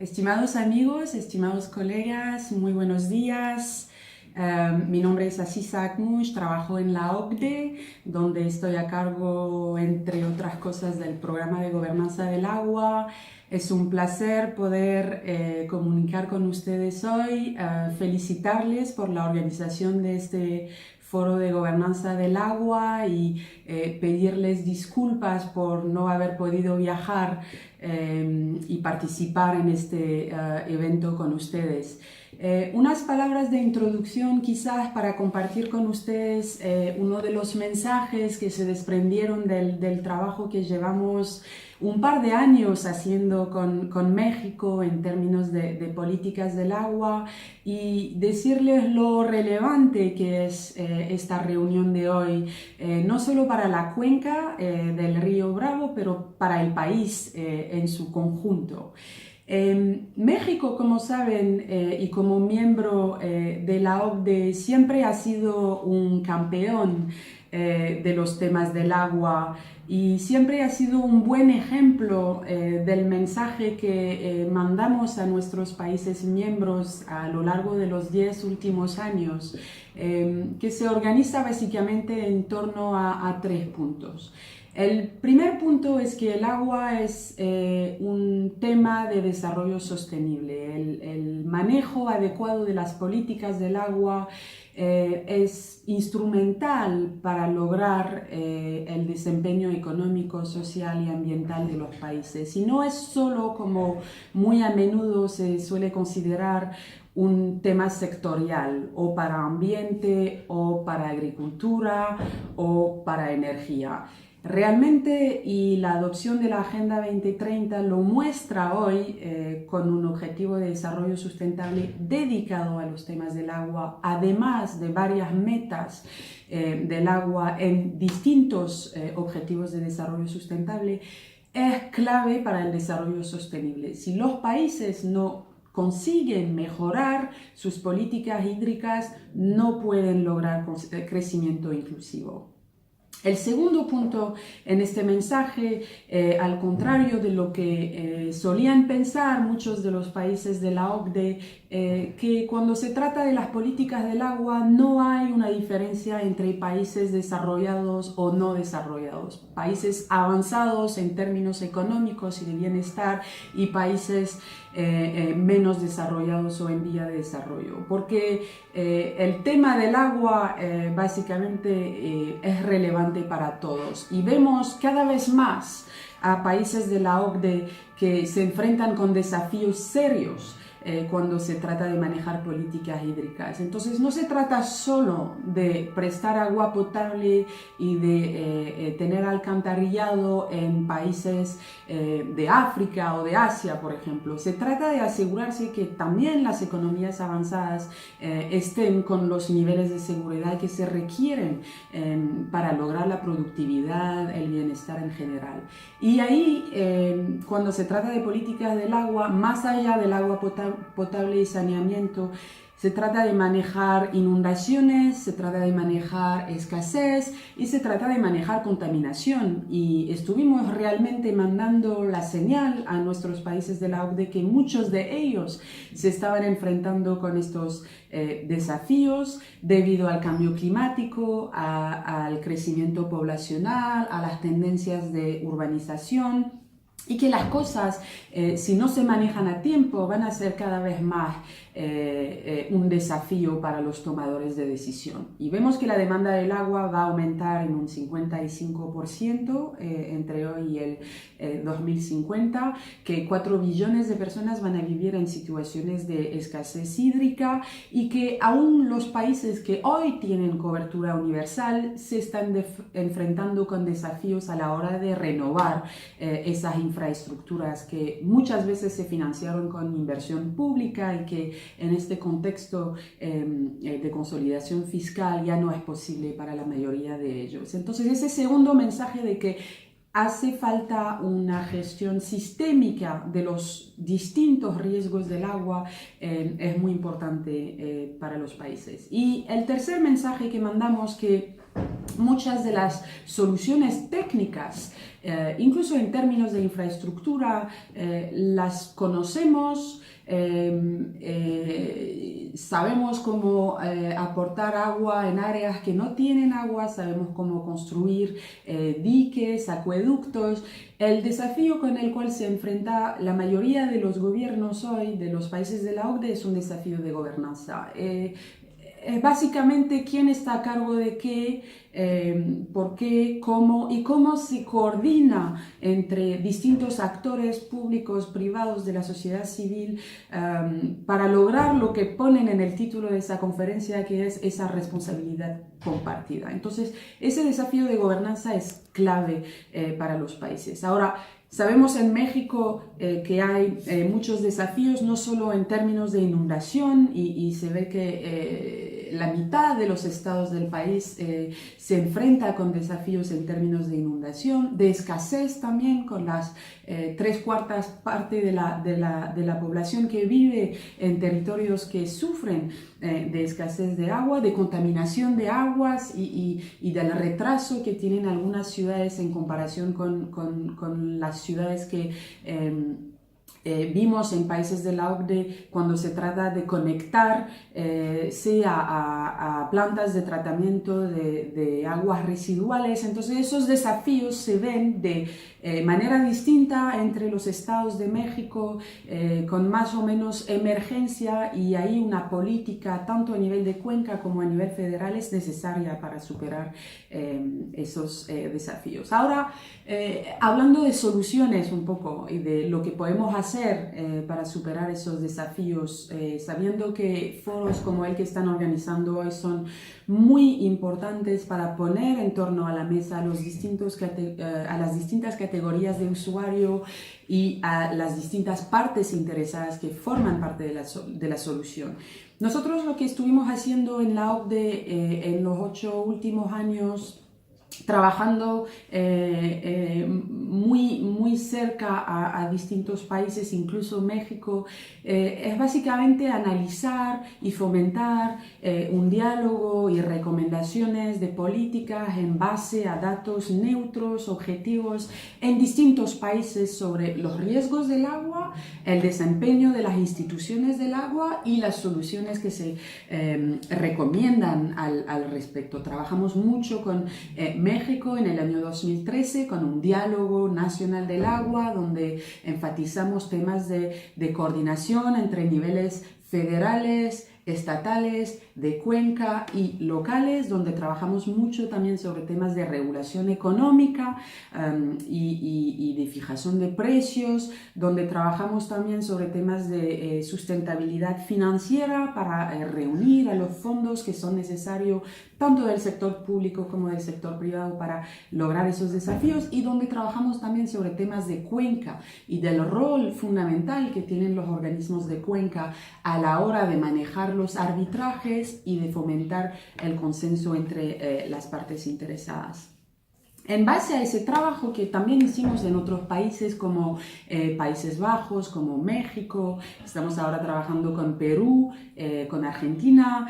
Estimados amigos, estimados colegas, muy buenos días. Mi nombre es Aziza Akmush, trabajo en la OCDE, donde estoy a cargo, entre otras cosas, del programa de gobernanza del agua. Es un placer poder comunicar con ustedes hoy, felicitarles por la organización de este foro de gobernanza del agua y pedirles disculpas por no haber podido viajar y participar en este evento con ustedes. Unas palabras de introducción quizás para compartir con ustedes uno de los mensajes que se desprendieron del trabajo que llevamos un par de años haciendo con México en términos de políticas del agua y decirles lo relevante que es esta reunión de hoy, no solo para la cuenca del río Bravo, pero para el país en su conjunto. México, como saben, y como miembro de la OCDE, siempre ha sido un campeón de los temas del agua y siempre ha sido un buen ejemplo del mensaje que mandamos a nuestros países miembros a lo largo de los 10 últimos años, que se organiza básicamente en torno a 3 puntos. El primer punto es que el agua es un tema de desarrollo sostenible. El manejo adecuado de las políticas del agua es instrumental para lograr el desempeño económico, social y ambiental de los países. Y no es solo, como muy a menudo se suele considerar, un tema sectorial o para ambiente o para agricultura o para energía. Realmente, y la adopción de la Agenda 2030 lo muestra hoy con un objetivo de desarrollo sustentable dedicado a los temas del agua, además de varias metas del agua en distintos objetivos de desarrollo sustentable, es clave para el desarrollo sostenible. Si los países no consiguen mejorar sus políticas hídricas, no pueden lograr crecimiento inclusivo. El segundo punto en este mensaje, al contrario de lo que solían pensar muchos de los países de la OCDE, que cuando se trata de las políticas del agua no hay una diferencia entre países desarrollados o no desarrollados, países avanzados en términos económicos y de bienestar y países menos desarrollados o en vía de desarrollo, porque el tema del agua básicamente es relevante para todos y vemos cada vez más a países de la OCDE que se enfrentan con desafíos serios cuando se trata de manejar políticas hídricas. Entonces no se trata solo de prestar agua potable y de tener alcantarillado en países de África o de Asia, por ejemplo. Se trata de asegurarse que también las economías avanzadas estén con los niveles de seguridad que se requieren para lograr la productividad, el bienestar en general. Y ahí, cuando se trata de políticas del agua, más allá del agua potable y saneamiento, se trata de manejar inundaciones, se trata de manejar escasez y se trata de manejar contaminación. Y estuvimos realmente mandando la señal a nuestros países de la OCDE que muchos de ellos se estaban enfrentando con estos desafíos debido al cambio climático, al crecimiento poblacional, a las tendencias de urbanización. Y que las cosas, si no se manejan a tiempo, van a ser cada vez más un desafío para los tomadores de decisión. Y vemos que la demanda del agua va a aumentar en un 55% entre hoy y el 2050, que 4 billones de personas van a vivir en situaciones de escasez hídrica y que aún los países que hoy tienen cobertura universal se están enfrentando con desafíos a la hora de renovar esas infraestructuras que muchas veces se financiaron con inversión pública y que en este contexto de consolidación fiscal ya no es posible para la mayoría de ellos. Entonces, ese segundo mensaje de que hace falta una gestión sistémica de los distintos riesgos del agua, es muy importante para los países. Y el tercer mensaje que mandamos, que muchas de las soluciones técnicas, incluso en términos de infraestructura, las conocemos. Sabemos cómo aportar agua en áreas que no tienen agua, sabemos cómo construir diques, acueductos. El desafío con el cual se enfrenta la mayoría de los gobiernos hoy, de los países de la OCDE, es un desafío de gobernanza. Básicamente quién está a cargo de qué, por qué, cómo y cómo se coordina entre distintos actores públicos, privados, de la sociedad civil, para lograr lo que ponen en el título de esa conferencia, que es esa responsabilidad compartida. Entonces, ese desafío de gobernanza es clave para los países. Ahora, sabemos en México que hay muchos desafíos, no solo en términos de inundación, y se ve que la mitad de los estados del país se enfrenta con desafíos en términos de inundación, de escasez también, con las 3/4 partes de la población que vive en territorios que sufren de escasez de agua, de contaminación de aguas y del retraso que tienen algunas ciudades en comparación con las ciudades que vimos en países de la OCDE cuando se trata de conectar sea a plantas de tratamiento de aguas residuales. Entonces esos desafíos se ven de manera distinta entre los estados de México, con más o menos emergencia, y ahí una política tanto a nivel de cuenca como a nivel federal es necesaria para superar esos desafíos. Ahora, hablando de soluciones un poco y de lo que podemos hacer para superar esos desafíos, sabiendo que foros como el que están organizando hoy son muy importantes para poner en torno a la mesa a las distintas categorías de usuario y a las distintas partes interesadas que forman parte de la solución. Nosotros lo que estuvimos haciendo en la OCDE en los 8 últimos años, trabajando muy cerca a distintos países, incluso México, es básicamente analizar y fomentar un diálogo y recomendaciones de políticas en base a datos neutros, objetivos, en distintos países sobre los riesgos del agua, el desempeño de las instituciones del agua y las soluciones que se recomiendan al respecto. Trabajamos mucho con México en el año 2013 con un diálogo nacional del agua, donde enfatizamos temas de coordinación entre niveles federales, estatales, de cuenca y locales, donde trabajamos mucho también sobre temas de regulación económica y de fijación de precios, donde trabajamos también sobre temas de sustentabilidad financiera para reunir a los fondos que son necesarios tanto del sector público como del sector privado para lograr esos desafíos, y donde trabajamos también sobre temas de cuenca y del rol fundamental que tienen los organismos de cuenca a la hora de manejar los arbitrajes y de fomentar el consenso entre las partes interesadas. En base a ese trabajo que también hicimos en otros países como Países Bajos, como México, estamos ahora trabajando con Perú, con Argentina,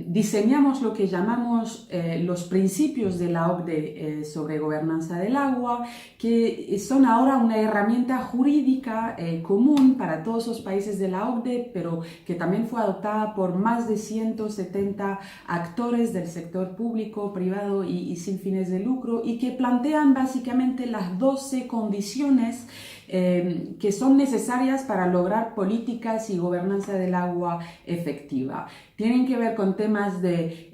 diseñamos lo que llamamos los principios de la OCDE sobre gobernanza del agua, que son ahora una herramienta jurídica común para todos los países de la OCDE, pero que también fue adoptada por más de 170 actores del sector público, privado y sin fines de lucro, y que plantean básicamente las 12 condiciones que son necesarias para lograr políticas y gobernanza del agua efectiva. Tienen que ver con temas de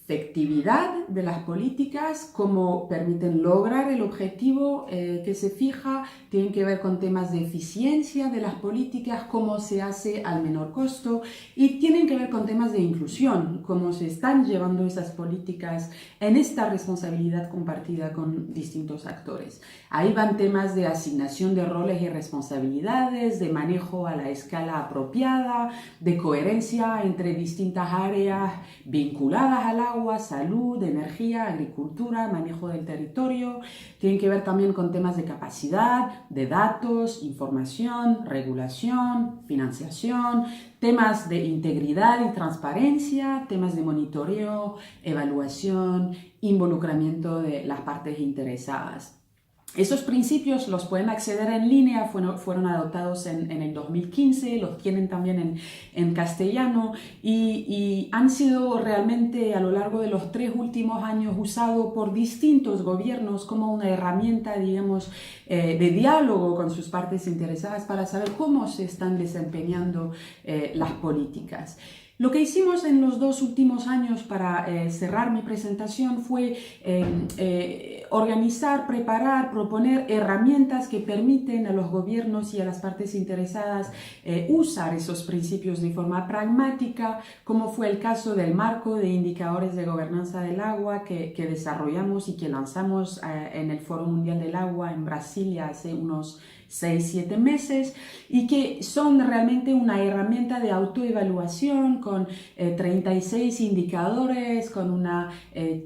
efectividad de las políticas, cómo permiten lograr el objetivo que se fija, tienen que ver con temas de eficiencia de las políticas, cómo se hace al menor costo, y tienen que ver con temas de inclusión, cómo se están llevando esas políticas en esta responsabilidad compartida con distintos actores. Ahí van temas de asignación de roles y responsabilidades, de manejo a la escala apropiada, de coherencia entre distintas áreas vinculadas al agua, agua, salud, energía, agricultura, manejo del territorio. Tienen que ver también con temas de capacidad, de datos, información, regulación, financiación, temas de integridad y transparencia, temas de monitoreo, evaluación, involucramiento de las partes interesadas. Esos principios los pueden acceder en línea, fueron adoptados en el 2015, los tienen también en castellano y han sido realmente a lo largo de los 3 últimos años usados por distintos gobiernos como una herramienta, digamos, de diálogo con sus partes interesadas para saber cómo se están desempeñando las políticas. Lo que hicimos en los 2 últimos años para cerrar mi presentación fue organizar, preparar, proponer herramientas que permiten a los gobiernos y a las partes interesadas usar esos principios de forma pragmática, como fue el caso del marco de indicadores de gobernanza del agua que desarrollamos y que lanzamos en el Foro Mundial del Agua en Brasilia hace unos 6-7 meses y que son realmente una herramienta de autoevaluación con 36 indicadores, con una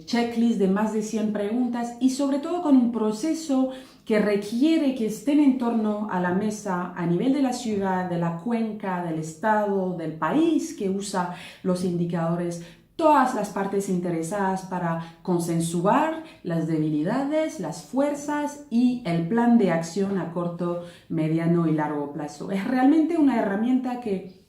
checklist de más de 100 preguntas y sobre todo con un proceso que requiere que estén en torno a la mesa a nivel de la ciudad, de la cuenca, del estado, del país que usa los indicadores, todas las partes interesadas para consensuar las debilidades, las fuerzas y el plan de acción a corto, mediano y largo plazo. Es realmente una herramienta que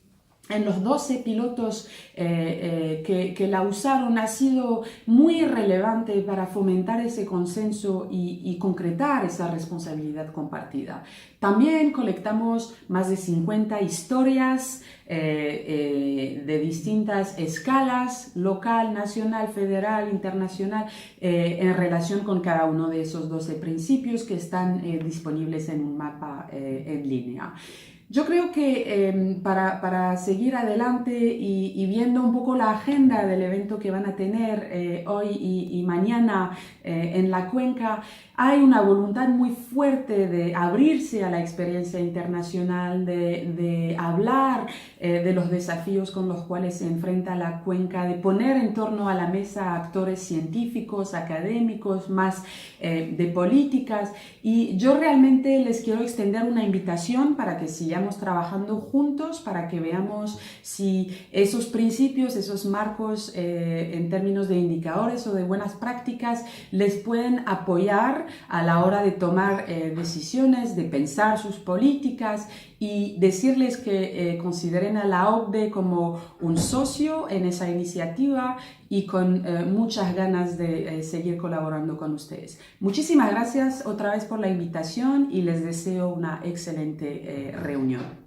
en los 12 pilotos que la usaron ha sido muy relevante para fomentar ese consenso y concretar esa responsabilidad compartida. También colectamos más de 50 historias de distintas escalas, local, nacional, federal, internacional, en relación con cada uno de esos 12 principios que están disponibles en un mapa en línea. Yo creo que para seguir adelante y viendo un poco la agenda del evento que van a tener hoy y mañana en la cuenca, hay una voluntad muy fuerte de abrirse a la experiencia internacional, de hablar de los desafíos con los cuales se enfrenta la cuenca, de poner en torno a la mesa actores científicos, académicos, más de políticas. Y yo realmente les quiero extender una invitación para que sigamos trabajando juntos, para que veamos si esos principios, esos marcos en términos de indicadores o de buenas prácticas les pueden apoyar a la hora de tomar decisiones, de pensar sus políticas y decirles que consideren a la OCDE como un socio en esa iniciativa y con muchas ganas de seguir colaborando con ustedes. Muchísimas gracias otra vez por la invitación y les deseo una excelente reunión.